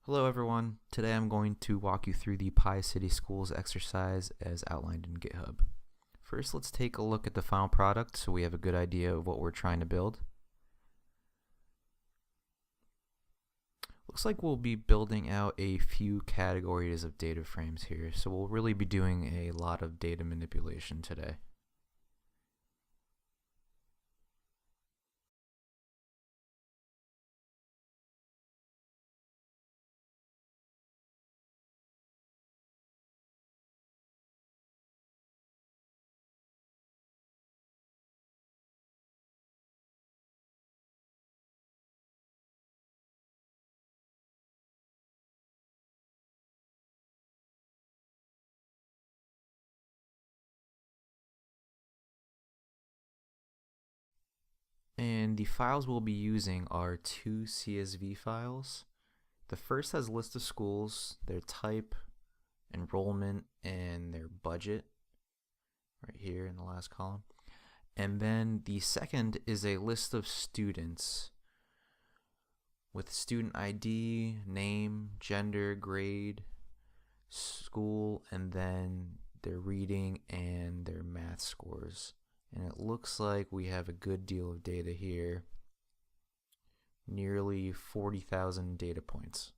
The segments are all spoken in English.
Hello everyone, today I'm going to walk you through the PyCity Schools exercise as outlined in GitHub. First, let's take a look at the final product so we have a good idea of what we're trying to build. Looks like we'll be building out a few categories of data frames here, so we'll really be doing a lot of data manipulation today. And the files we'll be using are two CSV files. The first has a list of schools, their type, enrollment, and their budget, right here in the last column. And then the second is a list of students with student ID, name, gender, grade, school, and then their reading and their math scores. And it looks like we have a good deal of data here, nearly 40,000 data points.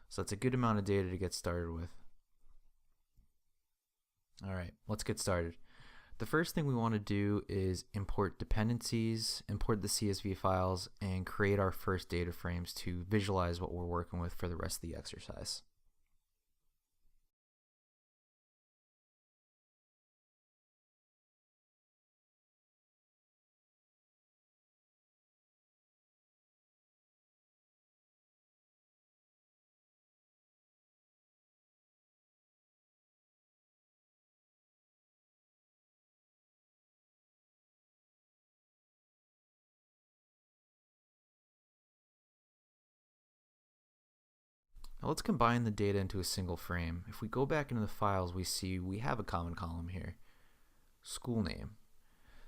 So that's a good amount of data to get started with. All right, let's get started. The first thing we want to do is import dependencies, import the CSV files, and create our first data frames to visualize what we're working with for the rest of the exercise. Now let's combine the data into a single frame. If we go back into the files, we see we have a common column here, school name.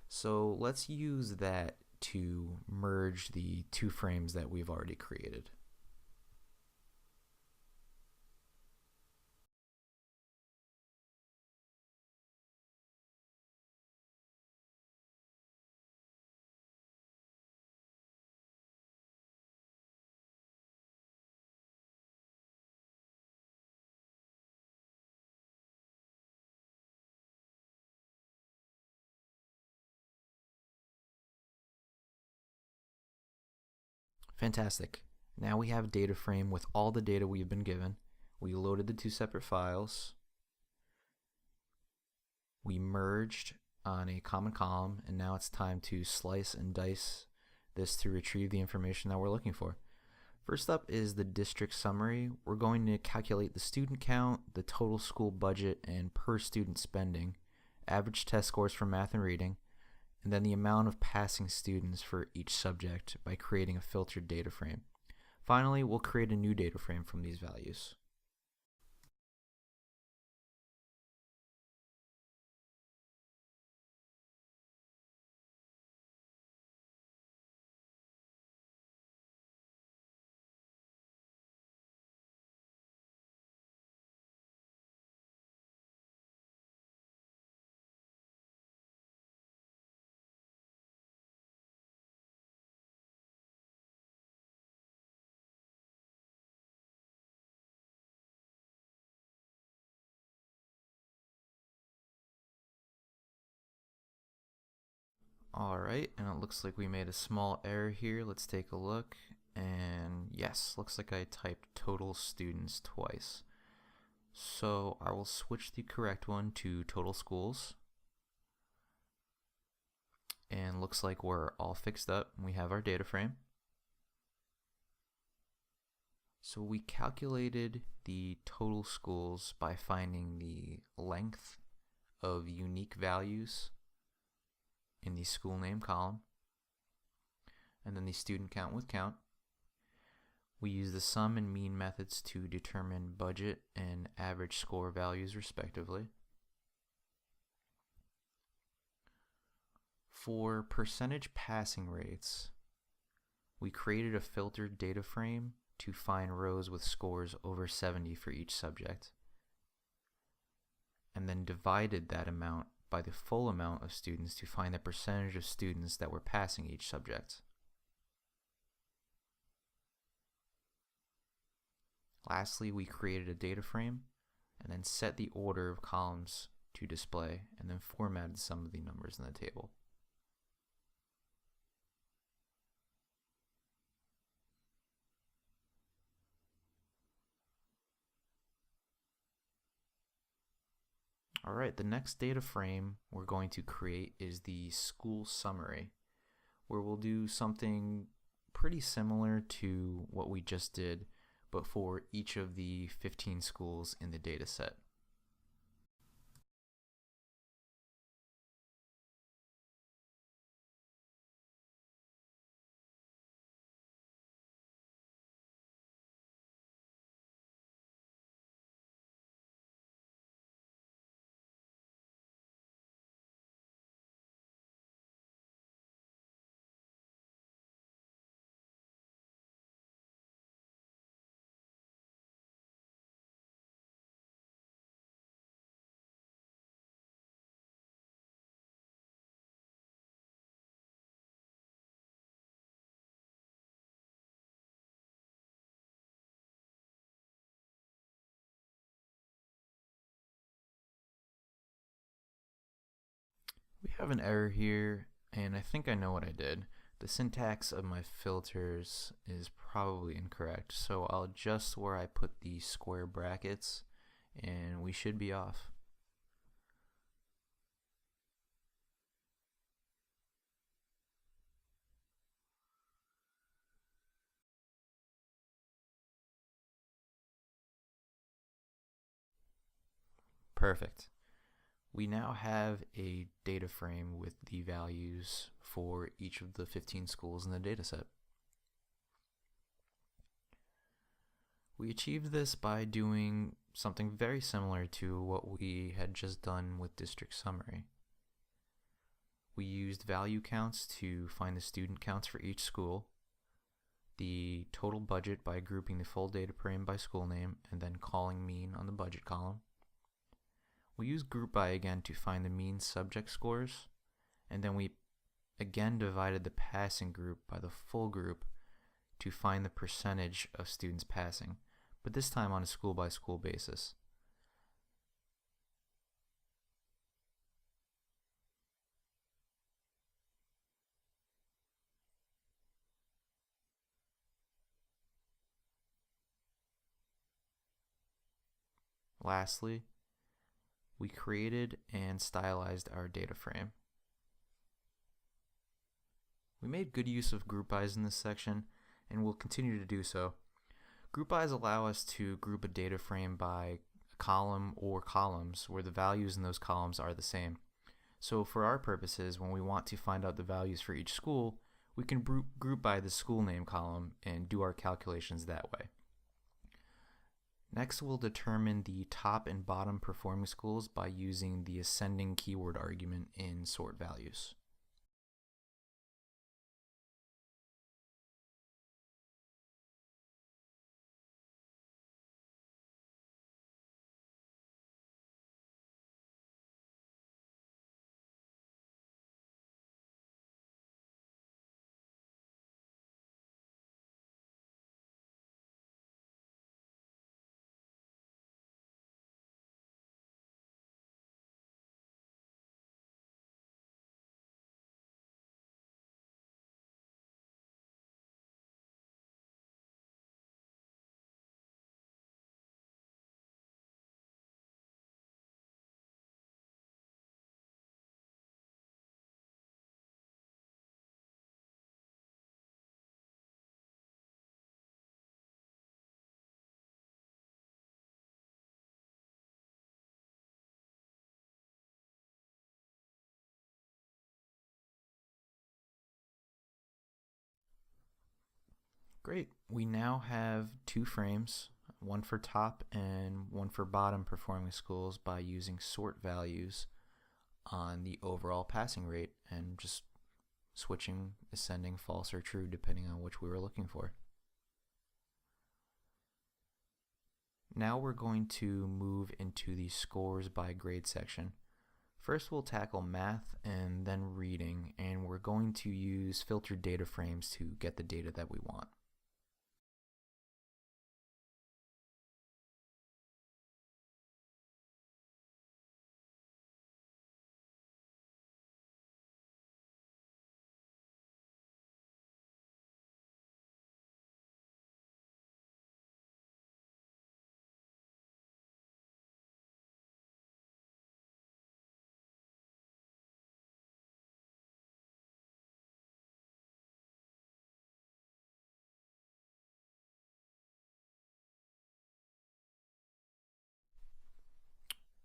So let's use that to merge the two frames that we've already created. Fantastic. Now we have a data frame with all the data we've been given. We loaded the two separate files. We merged on a common column, and now it's time to slice and dice this to retrieve the information that we're looking for. First up is the district summary. We're going to calculate the student count, the total school budget, and per student spending, average test scores for math and reading, and then the amount of passing students for each subject by creating a filtered data frame. Finally, we'll create a new data frame from these values. Alright, and it looks like we made a small error here. Let's take a look. And yes, looks like I typed total students twice. So I will switch the correct one to total schools. And looks like we're all fixed up. We have our data frame. So we calculated the total schools by finding the length of unique values in the school name column, and then the student count with count. We use the sum and mean methods to determine budget and average score values respectively. For percentage passing rates, we created a filtered data frame to find rows with scores over 70 for each subject, and then divided that amount by the full amount of students to find the percentage of students that were passing each subject. Lastly, we created a data frame and then set the order of columns to display, and then formatted some of the numbers in the table. Alright, the next data frame we're going to create is the school summary, where we'll do something pretty similar to what we just did, but for each of the 15 schools in the data set. We have an error here, and I think I know what I did. The syntax of my filters is probably incorrect, so I'll adjust where I put the square brackets, and we should be off. Perfect. We now have a data frame with the values for each of the 15 schools in the dataset. We achieved this by doing something very similar to what we had just done with district summary. We used value counts to find the student counts for each school, the total budget by grouping the full data frame by school name and then calling mean on the budget column. We use groupby again to find the mean subject scores, and then we again divided the passing group by the full group to find the percentage of students passing, but this time on a school-by-school basis. Lastly, we created and stylized our data frame. We made good use of groupbys in this section, and will continue to do so. Groupbys allow us to group a data frame by a column or columns where the values in those columns are the same. So for our purposes, when we want to find out the values for each school, we can group by the school name column and do our calculations that way. Next, we'll determine the top and bottom performing schools by using the ascending keyword argument in sort values. Great. We now have two frames, one for top and one for bottom performing schools by using sort values on the overall passing rate and just switching ascending, false, or true depending on which we were looking for. Now we're going to move into the scores by grade section. First we'll tackle math and then reading, and we're going to use filtered data frames to get the data that we want.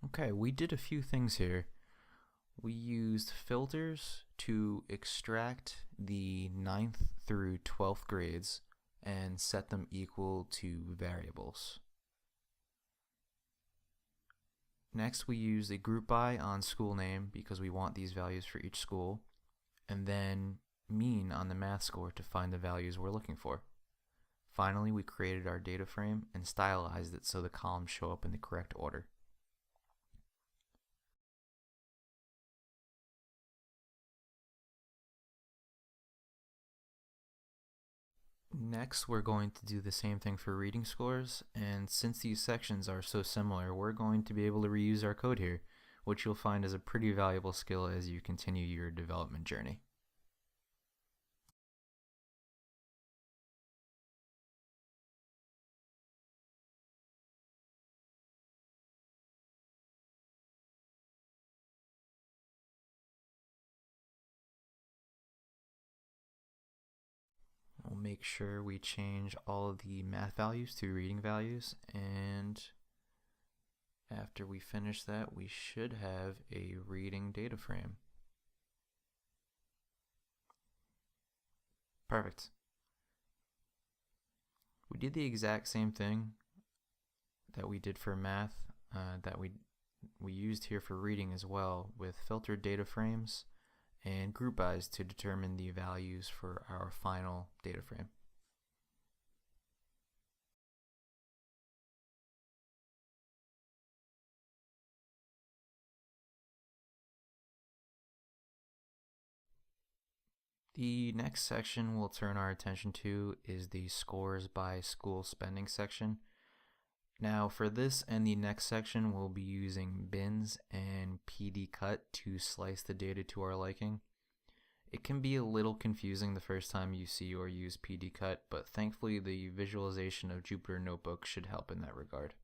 Okay, we did a few things here. We used filters to extract the 9th through 12th grades and set them equal to variables. Next, we used a group by on school name because we want these values for each school, and then mean on the math score to find the values we're looking for. Finally, we created our data frame and stylized it so the columns show up in the correct order. Next, we're going to do the same thing for reading scores, and since these sections are so similar, we're going to be able to reuse our code here, which you'll find is a pretty valuable skill as you continue your development journey. We'll make sure we change all of the math values to reading values, and after we finish that, we should have a reading data frame. Perfect. We did the exact same thing that we did for math that we used here for reading as well, with filtered data frames and group bys to determine the values for our final data frame. The next section we'll turn our attention to is the scores by school spending section. Now for this and the next section, we'll be using bins and pd.cut to slice the data to our liking. It can be a little confusing the first time you see or use pd.cut, but thankfully the visualization of Jupyter Notebook should help in that regard.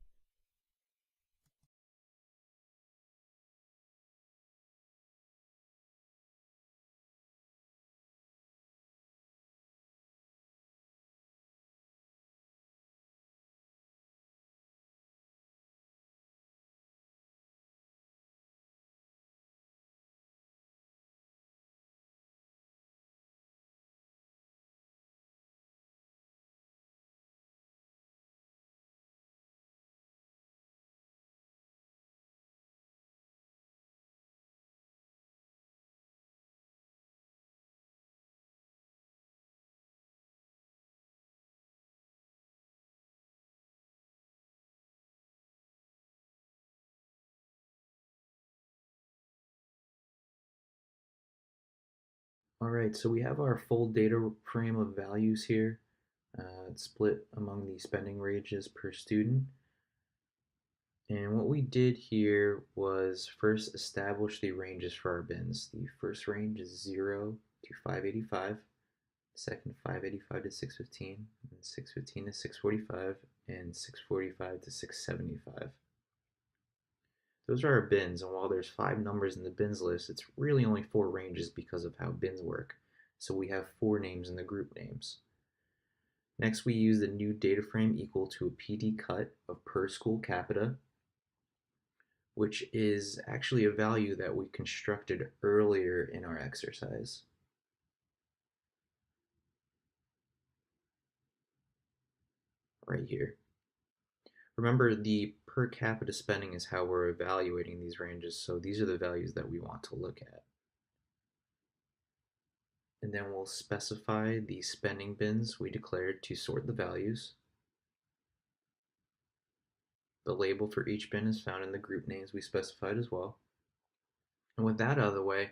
All right, so we have our full data frame of values here. It's split among the spending ranges per student. And what we did here was first establish the ranges for our bins. The first range is 0 to 585, second 585 to 615, and 615 to 645, and 645 to 675. Those are our bins, and while there's 5 numbers in the bins list, it's really only 4 ranges because of how bins work. So we have 4 names in the group names. Next, we use the new data frame equal to a pd.cut of per school capita, which is actually a value that we constructed earlier in our exercise. Right here. Remember, the per capita spending is how we're evaluating these ranges, so these are the values that we want to look at. And then we'll specify the spending bins we declared to sort the values. The label for each bin is found in the group names we specified as well. And with that out of the way,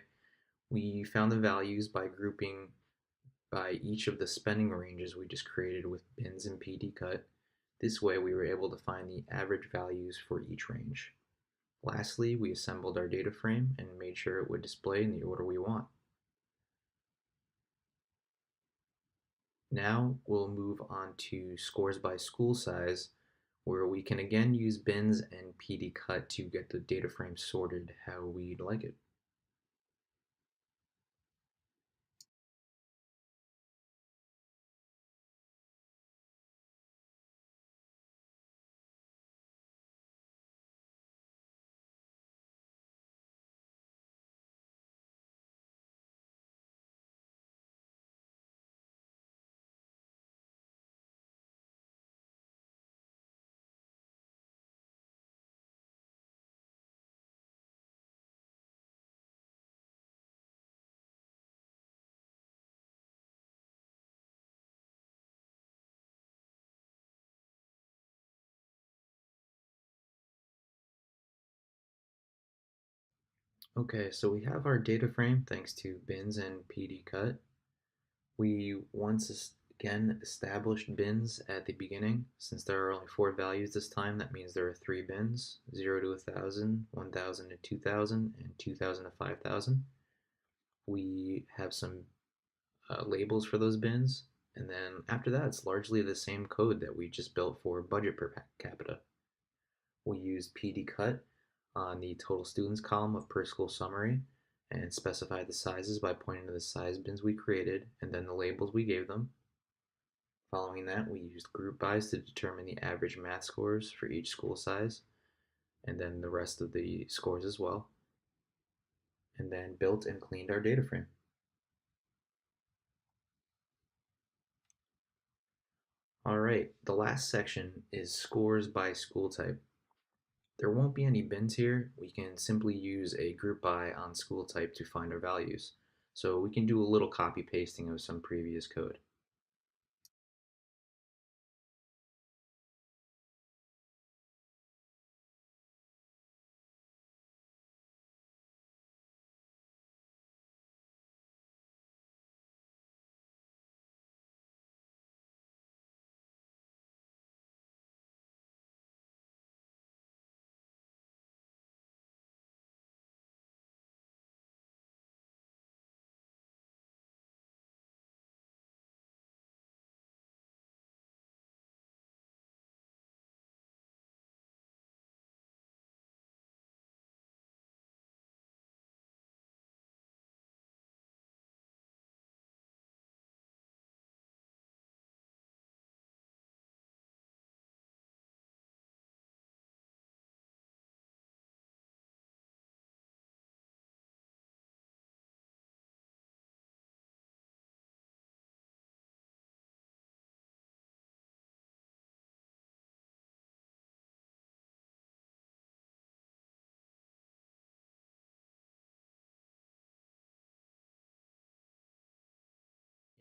we found the values by grouping by each of the spending ranges we just created with bins and pd.cut. This way we were able to find the average values for each range. Lastly, we assembled our data frame and made sure it would display in the order we want. Now we'll move on to scores by school size, where we can again use bins and pd.cut to get the data frame sorted how we'd like it. Okay, so we have our data frame thanks to bins and pd.cut. We once again established bins at the beginning. Since there are only 4 values this time, that means there are 3 bins, 0 to 1,000, 1,000 to 2,000, and 2,000 to 5,000. We have some labels for those bins, and then after that, it's largely the same code that we just built for budget per capita. We use pd.cut on the total students column of per school summary and specify the sizes by pointing to the size bins we created and then the labels we gave them. Following that, we used group bys to determine the average math scores for each school size and then the rest of the scores as well, and then built and cleaned our data frame. All right, the last section is scores by school type. There won't be any bins here. We can simply use a group by on school type to find our values. So we can do a little copy pasting of some previous code.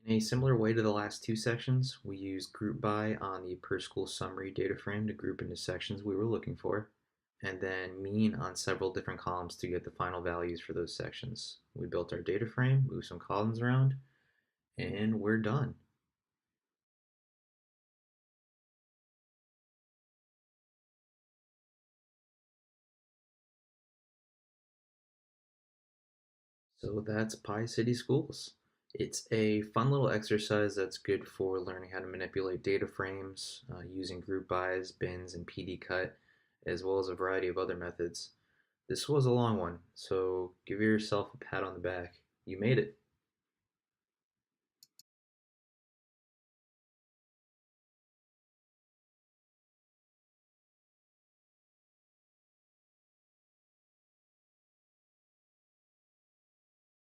In a similar way to the last 2 sections, we used group by on the per school summary data frame to group into sections we were looking for, and then mean on several different columns to get the final values for those sections. We built our data frame, moved some columns around, and we're done. So that's PyCity Schools. It's a fun little exercise that's good for learning how to manipulate data frames using group bys, bins, and pd.cut, as well as a variety of other methods. This was a long one, so give yourself a pat on the back. You made it.